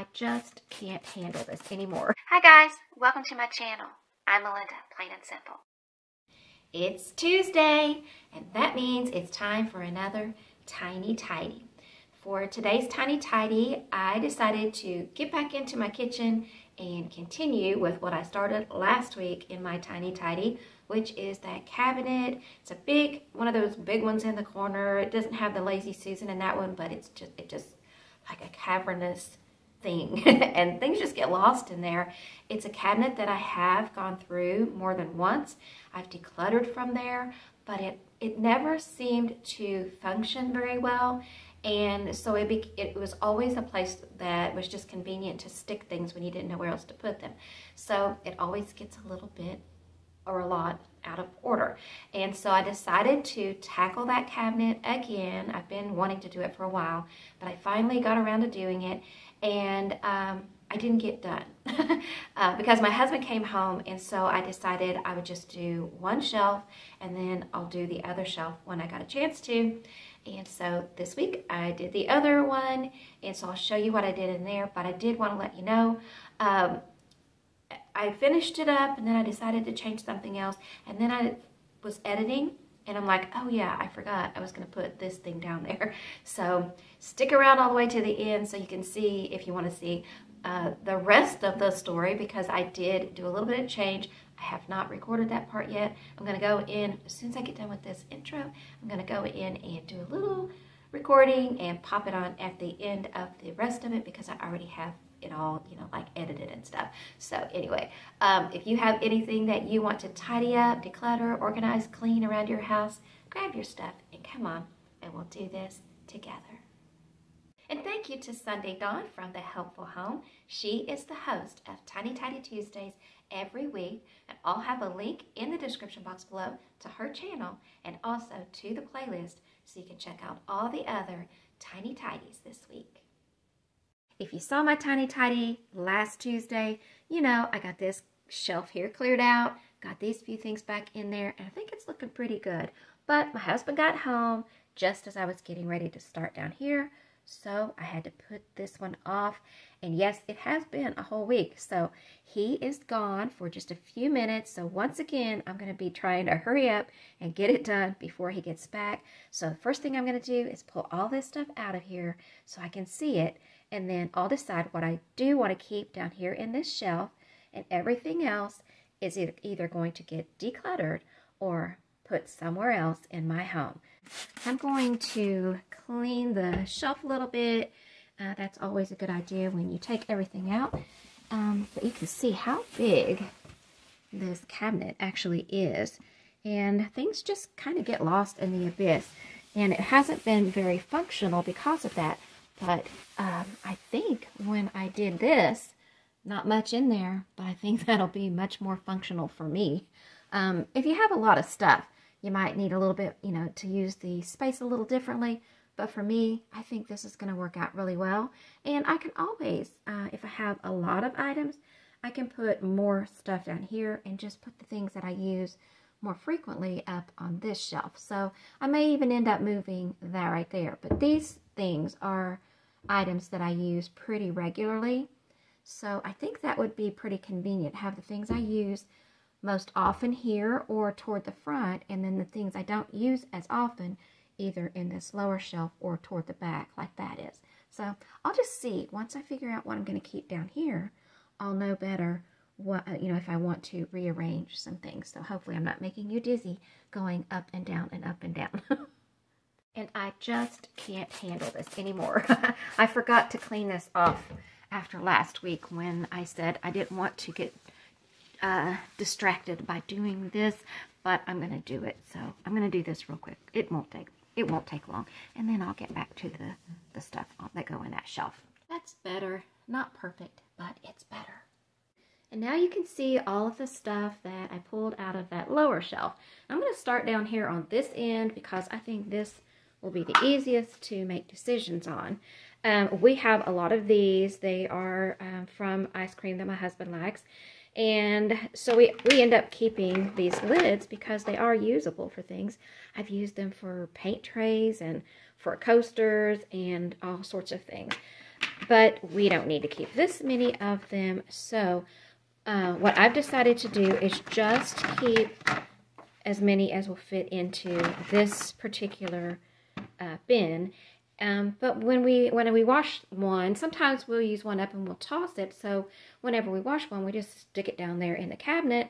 I just can't handle this anymore. Hi guys, welcome to my channel. I'm Melinda, plain and simple. It's Tuesday, and that means it's time for another Tiny Tidy. For today's Tiny Tidy, I decided to get back into my kitchen and continue with what I started last week in my Tiny Tidy, which is that cabinet. It's a big, one of those big ones in the corner. It doesn't have the Lazy Susan in that one, but it just like a cavernous thing and things just get lost in there. It's a cabinet that I have gone through more than once. I've decluttered from there, but it never seemed to function very well. And so it was always a place that was just convenient to stick things when you didn't know where else to put them. So it always gets a little bit or a lot out of order. And so I decided to tackle that cabinet again. I've been wanting to do it for a while, but I finally got around to doing it. And I didn't get done because my husband came home, and so I decided I would just do one shelf and then I'll do the other shelf when I got a chance to. And so this week I did the other one, and so I'll show you what I did in there, but I did want to let you know I finished it up, and then I decided to change something else, and then I was editing and I'm like, oh yeah, I forgot I was going to put this thing down there. So stick around all the way to the end so you can see, if you want to see the rest of the story, because I did do a little bit of change. I have not recorded that part yet. I'm going to go in, as soon as I get done with this intro, I'm going to go in and do a little recording and pop it on at the end of the rest of it, because I already have it all, you know, like edited and stuff. So anyway, if you have anything that you want to tidy up, declutter, organize, clean around your house, grab your stuff and come on, and we'll do this together. And thank you to Sunday Dawn from The Helpful Home. She is the host of Tiny Tidy Tuesdays every week, and I'll have a link in the description box below to her channel and also to the playlist so you can check out all the other Tiny Tidies this week. If you saw my Tiny Tidy last Tuesday, you know I got this shelf here cleared out, got these few things back in there, and I think it's looking pretty good. But my husband got home just as I was getting ready to start down here, so I had to put this one off. And yes, it has been a whole week, so he is gone for just a few minutes. So once again, I'm going to be trying to hurry up and get it done before he gets back. So the first thing I'm going to do is pull all this stuff out of here so I can see it. And then I'll decide what I do want to keep down here in this shelf, and everything else is either going to get decluttered or put somewhere else in my home. I'm going to clean the shelf a little bit. That's always a good idea when you take everything out. But you can see how big this cabinet actually is. And things just kind of get lost in the abyss. And it hasn't been very functional because of that. But I think when I did this, not much in there, but I think that'll be much more functional for me. If you have a lot of stuff, you might need a little bit, you know, to use the space a little differently. But for me, I think this is going to work out really well. And I can always, if I have a lot of items, I can put more stuff down here and just put the things that I use more frequently up on this shelf. So I may even end up moving that right there. But these things are items that I use pretty regularly, so I think that would be pretty convenient. Have the things I use most often here or toward the front, and then the things I don't use as often either in this lower shelf or toward the back, like that is. So I'll just see. Once I figure out what I'm going to keep down here, I'll know better what, you know, if I want to rearrange some things. So hopefully I'm not making you dizzy going up and down and up and down. And I just can't handle this anymore. I forgot to clean this off after last week when I said I didn't want to get distracted by doing this, but I'm going to do it. So I'm going to do this real quick. It won't take long. And then I'll get back to the stuff that go in that shelf. That's better. Not perfect, but it's better. And now you can see all of the stuff that I pulled out of that lower shelf. I'm going to start down here on this end because I think this will be the easiest to make decisions on. We have a lot of these. They are from ice cream that my husband likes. And so we end up keeping these lids because they are usable for things. I've used them for paint trays and for coasters and all sorts of things. but we don't need to keep this many of them. So what I've decided to do is just keep as many as will fit into this particular bin. But when we wash one, sometimes we'll use one up and we'll toss it. So whenever we wash one, we just stick it down there in the cabinet.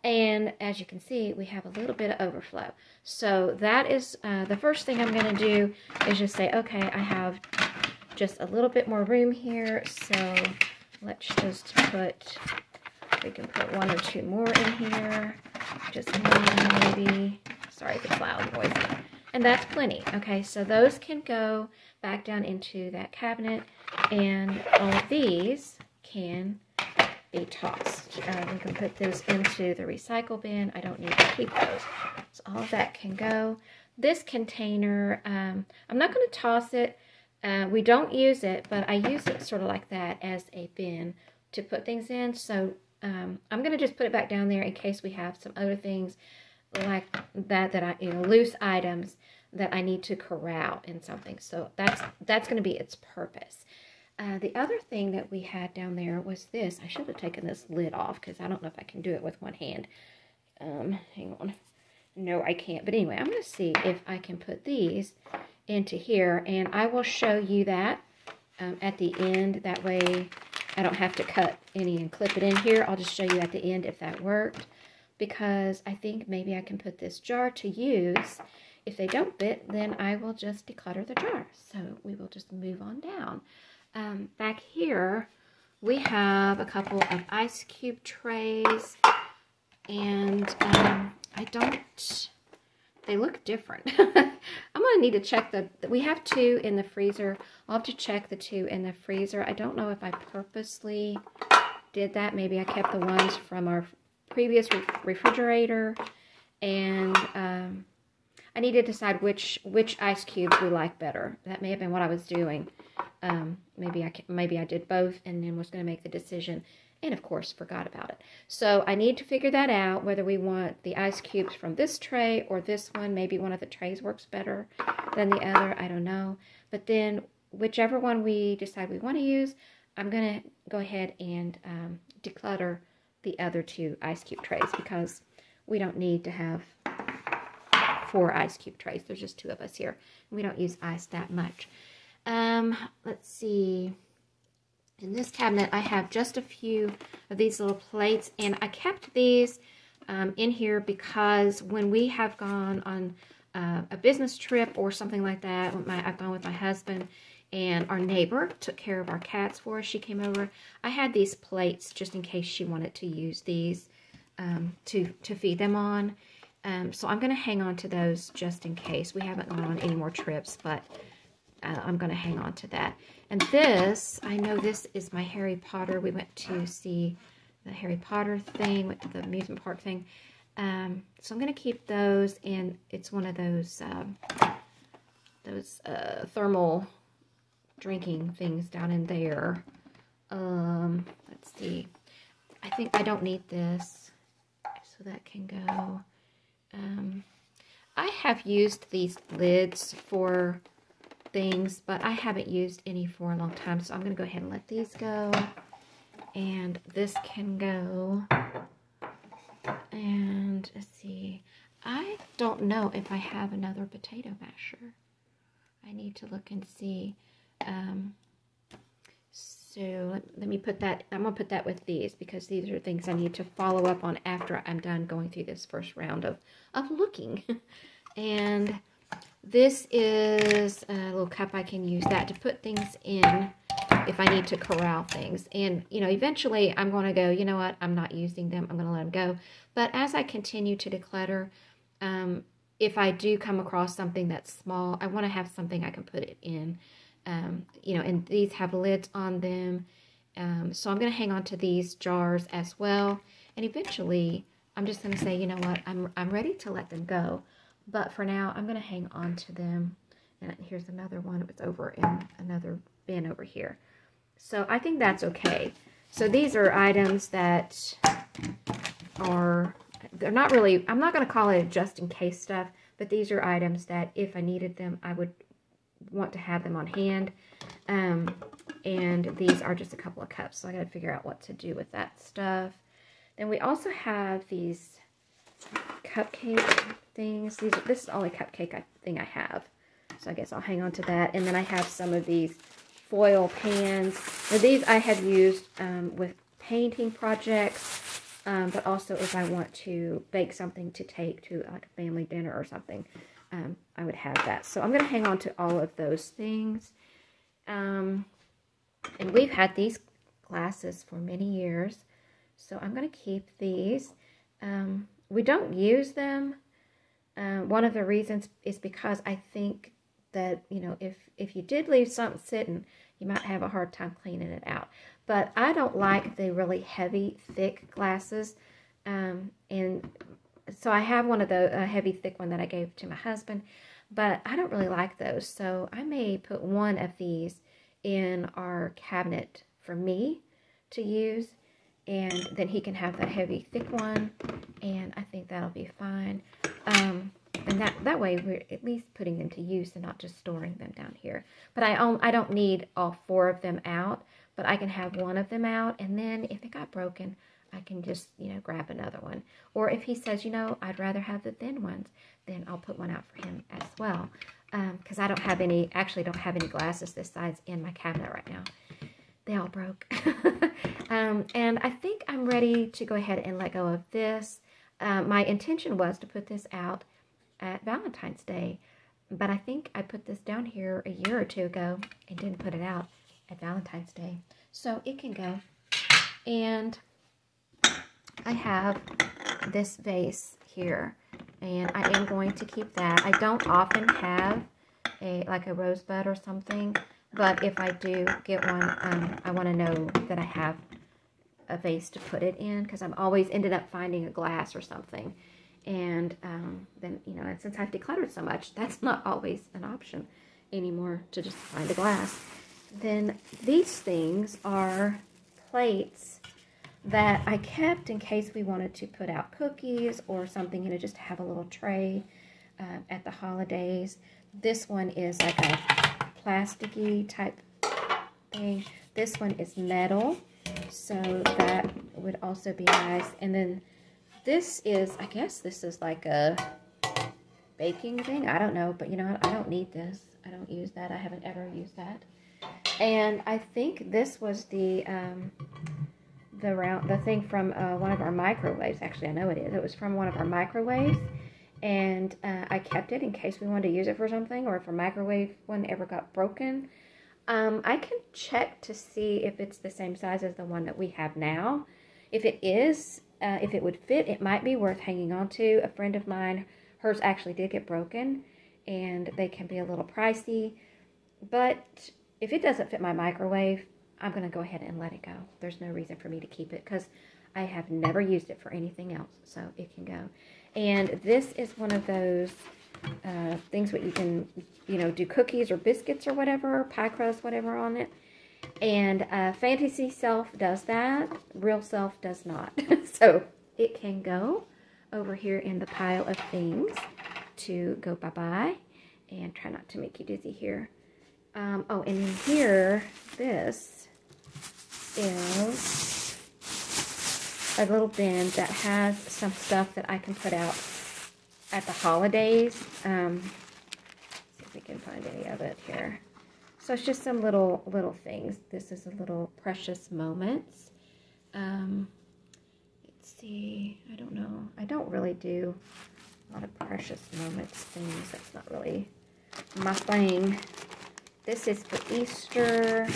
And as you can see, we have a little bit of overflow. So that is the first thing I'm going to do is just say, okay, I have just a little bit more room here. So let's just put, we can put 1 or 2 more in here. Just 1 maybe. Sorry if it's loud noise. And that's plenty. Okay, so those can go back down into that cabinet. And all of these can be tossed. We can put those into the recycle bin. I don't need to keep those. So all of that can go. This container, I'm not going to toss it. We don't use it, but I use it sort of like that as a bin to put things in. So I'm going to just put it back down there in case we have some other things like that I, loose items that I need to corral in something. So that's going to be its purpose. The other thing that we had down there was this. I should have taken this lid off because I don't know if I can do it with one hand. Hang on. No, I can't. But anyway, I'm going to see if I can put these into here. And I will show you that at the end. That way I don't have to cut any and clip it in here. I'll just show you at the end if that worked. Because I think maybe I can put this jar to use. If they don't fit, then I will just declutter the jar. So we will just move on down. Back here, we have a couple of ice cube trays, and they look different. I'm going to need to check we have 2 in the freezer. I'll have to check the 2 in the freezer. I don't know if I purposely did that. Maybe I kept the ones from our previous refrigerator, and I need to decide which ice cubes we like better. That may have been what I was doing. Maybe I did both and then was going to make the decision and of course forgot about it. So I need to figure that out, whether we want the ice cubes from this tray or this one. Maybe one of the trays works better than the other. I don't know. But then whichever one we decide we want to use, I'm going to go ahead and declutter the other 2 ice cube trays because we don't need to have 4 ice cube trays. There's just 2 of us here. We don't use ice that much. Let's see. In this cabinet, I have just a few of these little plates, and I kept these in here because when we have gone on a business trip or something like that, I've gone with my husband, and our neighbor took care of our cats for us. She came over. I had these plates just in case she wanted to use these to feed them on. So I'm going to hang on to those just in case. We haven't gone on any more trips, but I'm going to hang on to that. And this, I know this is my Harry Potter. We went to see the Harry Potter thing, went to the amusement park thing. So I'm going to keep those, and it's one of those thermal drinking things down in there. Let's see. I think I don't need this, so that can go. I have used these lids for things, but I haven't used any for a long time, so I'm going to go ahead and let these go. And this can go. And let's see. I don't know if I have another potato masher. I need to look and see. So let me put that, I'm going to put that with these because these are things I need to follow up on after I'm done going through this first round of looking. And this is a little cup. I can use that to put things in if I need to corral things. And, eventually I'm going to go, you know what, I'm not using them. I'm going to let them go. But as I continue to declutter, if I do come across something that's small, I want to have something I can put it in. And these have lids on them. So I'm going to hang on to these jars as well. And eventually, I'm just going to say, you know what, I'm ready to let them go. But for now, I'm going to hang on to them. And here's another one. It's over in another bin over here. So I think that's okay. So these are items that they're not really, I'm not going to call it just in case stuff, but these are items that if I needed them, I would want to have them on hand. And these are just a couple of cups, so I got to figure out what to do with that stuff. Then we also have these cupcake things. This is the only cupcake thing I have, so I guess I'll hang on to that. And then I have some of these foil pans. Now these I have used with painting projects, but also if I want to bake something to take to like a family dinner or something, I would have that. So I'm going to hang on to all of those things. And we've had these glasses for many years, so I'm going to keep these. We don't use them. One of the reasons is because I think that, you know, if you did leave something sitting, you might have a hard time cleaning it out. But I don't like the really heavy, thick glasses. And so I have one of the heavy, thick one that I gave to my husband, but I don't really like those. So I may put one of these in our cabinet for me to use, and then he can have that heavy, thick one, and I think that'll be fine. And that way we're at least putting them to use and not just storing them down here. But I don't need all 4 of them out, but I can have one of them out, and then if it got broken, I can just, you know, grab another one. Or if he says, you know, I'd rather have the thin ones, then I'll put one out for him as well. Because I don't have any, actually don't have any glasses this size in my cabinet right now. They all broke. And I think I'm ready to go ahead and let go of this. My intention was to put this out at Valentine's Day, but I think I put this down here a year or 2 ago and didn't put it out at Valentine's Day. So it can go. And I have this vase here, and I am going to keep that. I don't often have like a rosebud or something, but if I do get one, I want to know that I have a vase to put it in, because I'm always ended up finding a glass or something. And then, you know, and since I've decluttered so much, that's not always an option anymore, to just find a glass. Then these things are plates that I kept in case we wanted to put out cookies or something, you know, just to have a little tray at the holidays. This one is like a plasticky type thing. This one is metal, so that would also be nice. And then this is, I guess this is like a baking thing. I don't know, but you know what? I don't need this. I don't use that. I haven't ever used that. And I think this was the thing from one of our microwaves. Actually, I know it is. It was from one of our microwaves, and I kept it in case we wanted to use it for something, or if our microwave one ever got broken. I can check to see if it's the same size as the one that we have now. If it is, if it would fit, it might be worth hanging on to. A friend of mine, hers actually did get broken, and they can be a little pricey. But if it doesn't fit my microwave, I'm going to go ahead and let it go. There's no reason for me to keep it, because I have never used it for anything else, so it can go. And this is one of those things where you can, you know, do cookies or biscuits or whatever, pie crust, whatever on it. And Fantasy Self does that. Real Self does not. So it can go over here in the pile of things to go bye-bye. And try not to make you dizzy here. Oh, and in here, this is a little bin that has some stuff that I can put out at the holidays. See if we can find any of it here. So it's just some little things. This is a little precious moments. Let's see. I don't know. I don't really do a lot of precious moments things. That's not really my thing. This is for Easter,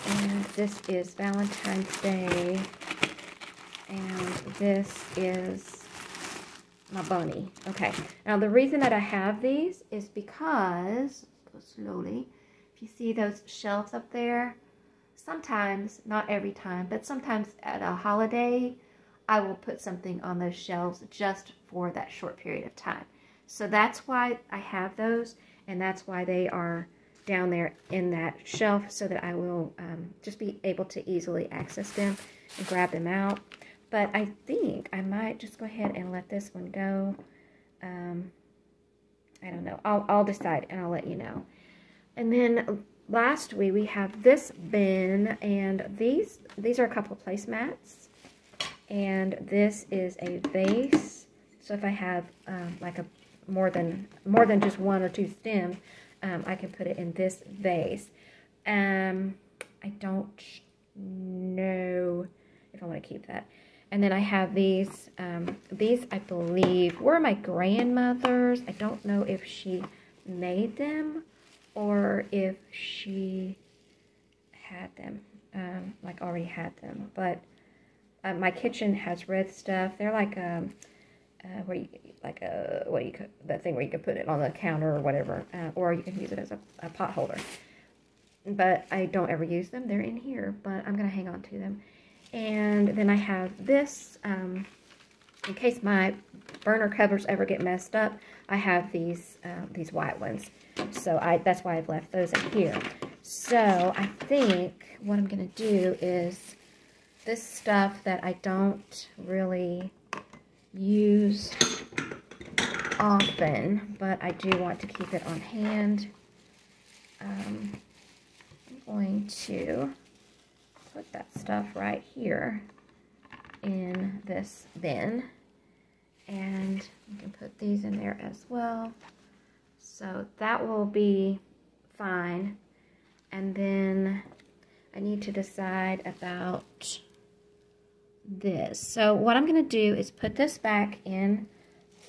and this is Valentine's Day, and this is my bunny. Okay, now the reason that I have these is because, let's go slowly, if you see those shelves up there, sometimes, not every time, but sometimes at a holiday, I will put something on those shelves just for that short period of time. So that's why I have those. And that's why they are down there in that shelf, so that I will just be able to easily access them and grab them out. But I think I might just go ahead and let this one go. I don't know. I'll decide and I'll let you know. And then lastly, we have this bin, and these are a couple of placemats, and this is a vase. So if I have like a more than just 1 or 2 stems, I can put it in this vase. I don't know if I want to keep that. And then I have these. These, I believe, were my grandmother's. I don't know if she made them or if she had them, like already had them. But my kitchen has red stuff. They're like where you that thing where you can put it on the counter or whatever, or you can use it as a pot holder. But I don't ever use them. They're in here, but I'm gonna hang on to them. And then I have this, in case my burner covers ever get messed up. I have these white ones, so that's why I've left those in here. So I think what I'm gonna do is this stuff that I don't really use often, but I do want to keep it on hand. I'm going to put that stuff right here in this bin, and you can put these in there as well. So that will be fine. And then I need to decide about this. So what I'm going to do is put this back in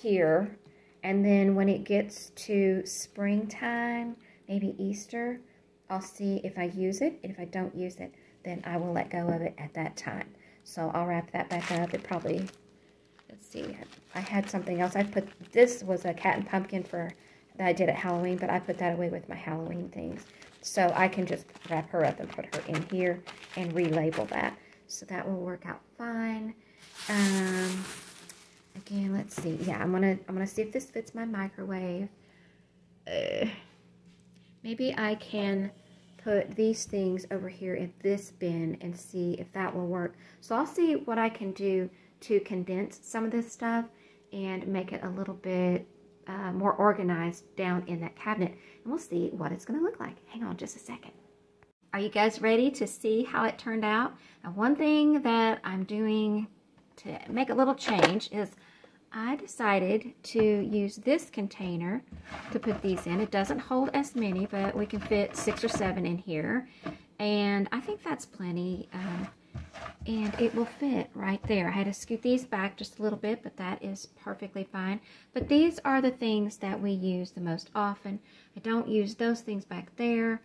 here, and then when it gets to springtime, maybe Easter, I'll see if I use it. If I don't use it, then I will let go of it at that time. So I'll wrap that back up. It probably, let's see, I had something else. This was a cat and pumpkin that I did at Halloween, but I put that away with my Halloween things. So I can just wrap her up and put her in here and relabel that. So that will work out fine. Again, let's see. Yeah, I'm gonna see if this fits my microwave. Maybe I can put these things over here in this bin and see if that will work. So I'll see what I can do to condense some of this stuff and make it a little bit more organized down in that cabinet. And we'll see what it's going to look like. Hang on just a second. Are you guys ready to see how it turned out? Now, one thing that I'm doing to make a little change is I decided to use this container to put these in. It doesn't hold as many, but we can fit 6 or 7 in here. And I think that's plenty. And it will fit right there. I had to scoot these back just a little bit, but that is perfectly fine. But these are the things that we use the most often. I don't use those things back there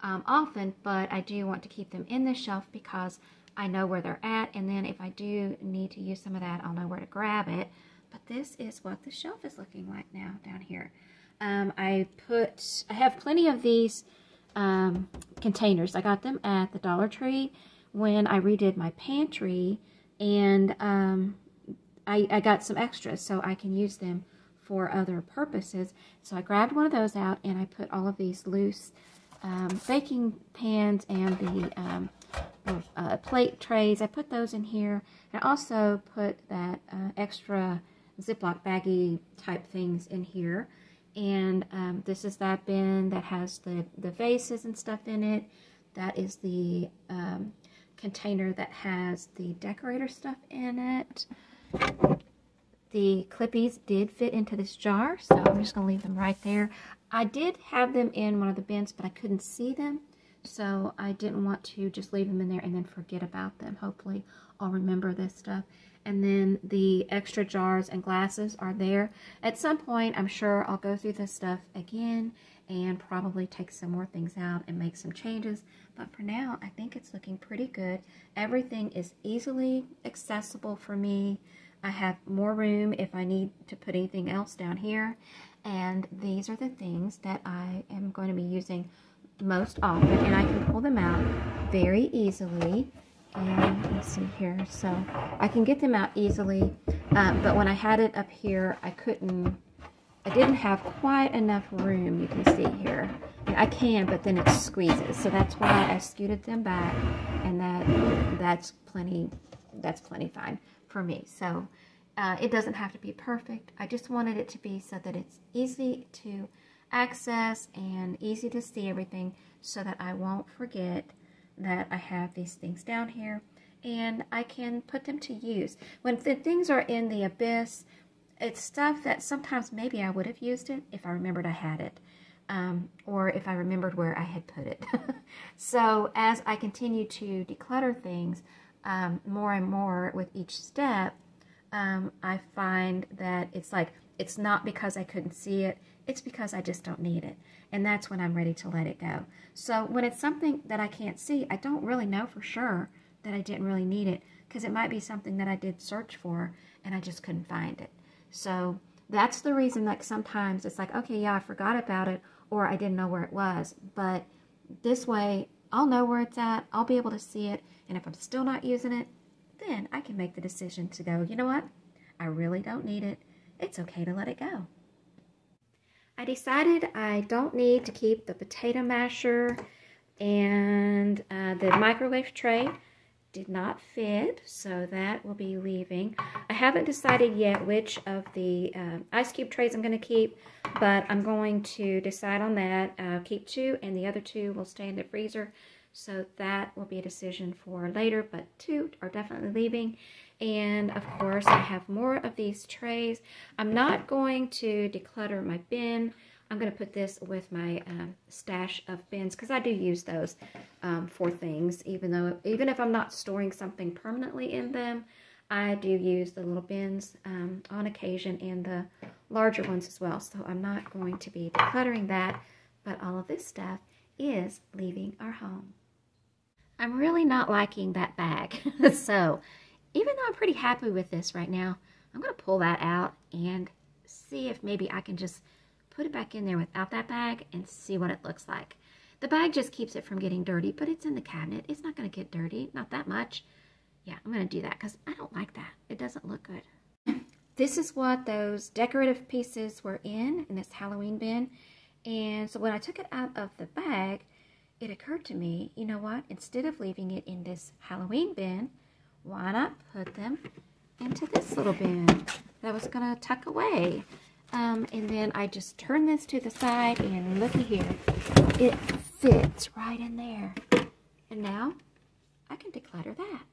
often, but I do want to keep them in the shelf because I know where they're at. And then if I do need to use some of that, I'll know where to grab it. But this is what the shelf is looking like now down here. I have plenty of these containers. I got them at the Dollar Tree when I redid my pantry, and I got some extras so I can use them for other purposes. So I grabbed one of those out and I put all of these loose baking pans and the plate trays. I put those in here. And I also put that extra Ziploc baggy type things in here. And this is that bin that has the vases and stuff in it. That is the container that has the decorator stuff in it. The Clippies did fit into this jar, so I'm just going to leave them right there. I did have them in one of the bins, but I couldn't see them, so I didn't want to just leave them in there and then forget about them. Hopefully I'll remember this stuff. And then the extra jars and glasses are there. At some point, I'm sure I'll go through this stuff again and probably take some more things out and make some changes. But for now, I think it's looking pretty good. Everything is easily accessible for me. I have more room if I need to put anything else down here. And these are the things that I am going to be using most often. And I can pull them out very easily. And let me see here. So I can get them out easily. But when I had it up here, I didn't have quite enough room, you can see here. I can, but then it squeezes. So that's why I scooted them back, and that's plenty fine for me. So it doesn't have to be perfect. I just wanted it to be so that it's easy to access and easy to see everything. so that I won't forget that I have these things down here and I can put them to use. When the things are in the abyss, it's stuff that sometimes maybe I would have used it if I remembered I had it, or if I remembered where I had put it. So as I continue to declutter things more and more with each step, I find that it's like, it's not because I couldn't see it, it's because I just don't need it. And that's when I'm ready to let it go. So when it's something that I can't see, I don't really know for sure that I didn't really need it, because it might be something that I did search for and I just couldn't find it. So that's the reason, like, sometimes it's like, okay, yeah, I forgot about it, or I didn't know where it was. But this way, I'll know where it's at, I'll be able to see it, and if I'm still not using it, then I can make the decision to go, you know what, I really don't need it. It's okay to let it go. I decided I don't need to keep the potato masher, and the microwave tray did not fit, so that will be leaving. I haven't decided yet which of the ice cube trays I'm going to keep, but I'm going to decide on that. Keep 2, and the other 2 will stay in the freezer, so that will be a decision for later, but 2 are definitely leaving. And of course, I have more of these trays. I'm not going to declutter my bin. I'm going to put this with my stash of bins, because I do use those for things. Even if I'm not storing something permanently in them, I do use the little bins on occasion, and the larger ones as well. So I'm not going to be decluttering that, but all of this stuff is leaving our home. I'm really not liking that bag. So even though I'm pretty happy with this right now, I'm going to pull that out and see if maybe I can just put it back in there without that bag and see what it looks like. The bag just keeps it from getting dirty, but it's in the cabinet. It's not going to get dirty, not that much. Yeah, I'm going to do that because I don't like that. It doesn't look good. This is what those decorative pieces were in this Halloween bin. And so when I took it out of the bag, it occurred to me, you know what? Instead of leaving it in this Halloween bin, why not put them into this little bin that I was going to tuck away? And then I just turn this to the side, and looky here, it fits right in there. And now I can declutter that.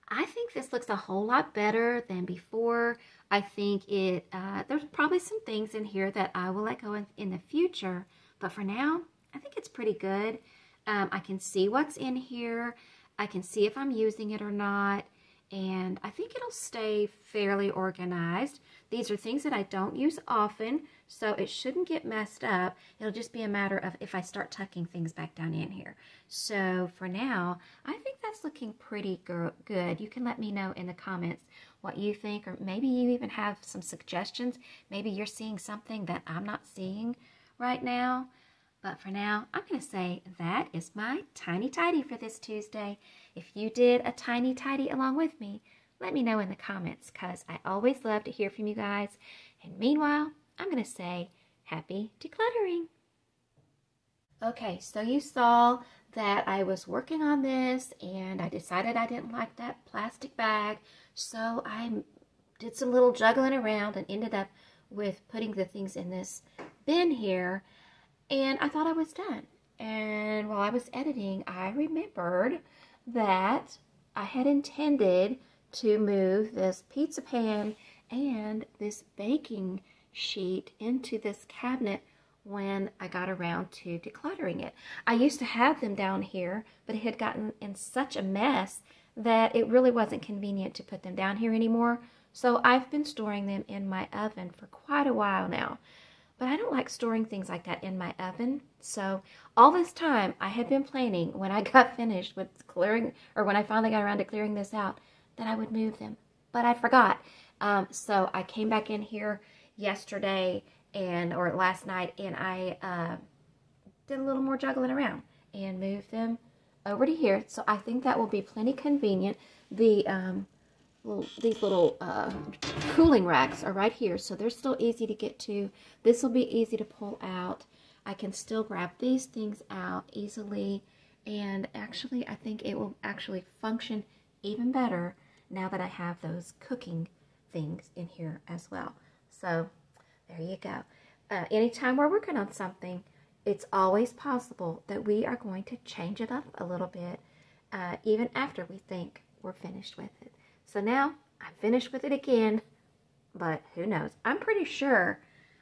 I think this looks a whole lot better than before. I think there's probably some things in here that I will let go in the future, but for now, I think it's pretty good. I can see what's in here. I can see if I'm using it or not, and I think it'll stay fairly organized. These are things that I don't use often, so it shouldn't get messed up. It'll just be a matter of if I start tucking things back down in here. So for now, I think that's looking pretty good. You can let me know in the comments what you think, or maybe you even have some suggestions. Maybe you're seeing something that I'm not seeing right now. But for now, I'm going to say that is my tiny tidy for this Tuesday. If you did a tiny tidy along with me, let me know in the comments, because I always love to hear from you guys. And meanwhile, I'm going to say happy decluttering. Okay, so you saw that I was working on this, and I decided I didn't like that plastic bag. So I did some little juggling around and ended up with putting the things in this bin here. And I thought I was done. And while I was editing, I remembered that I had intended to move this pizza pan and this baking sheet into this cabinet when I got around to decluttering it. I used to have them down here, but it had gotten in such a mess that it really wasn't convenient to put them down here anymore. So I've been storing them in my oven for quite a while now. But I don't like storing things like that in my oven. So all this time I had been planning, when I got finished with clearing, or when I finally got around to clearing this out, that I would move them. But I forgot. So I came back in here yesterday or last night, and I did a little more juggling around and moved them over to here. So I think that will be plenty convenient. These little cooling racks are right here, so they're still easy to get to. This will be easy to pull out. I can still grab these things out easily, and actually I think it will actually function even better now that I have those cooking things in here as well. So there you go. Anytime we're working on something, it's always possible that we are going to change it up a little bit, even after we think we're finished with it. So now I'm finished with it again, but who knows? I'm pretty sure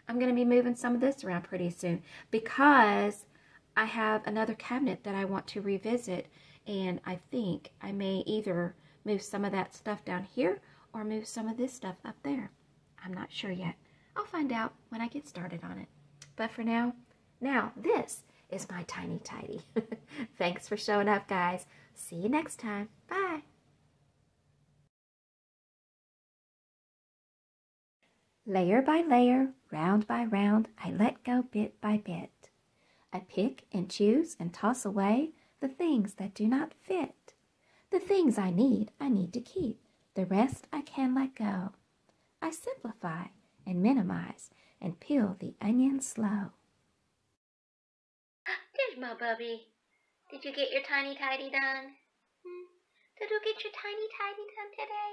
I'm going to be moving some of this around pretty soon because I have another cabinet that I want to revisit, and I think I may either move some of that stuff down here or move some of this stuff up there. I'm not sure yet. I'll find out when I get started on it. But for now, this is my tiny tidy. Thanks for showing up, guys. See you next time. Bye. Layer by layer, round by round, I let go bit by bit. I pick and choose and toss away the things that do not fit. The things I need to keep. The rest I can let go. I simplify and minimize and peel the onion slow. There's my bubby. Did you get your tiny tidy done? Did you get your tiny tidy done today?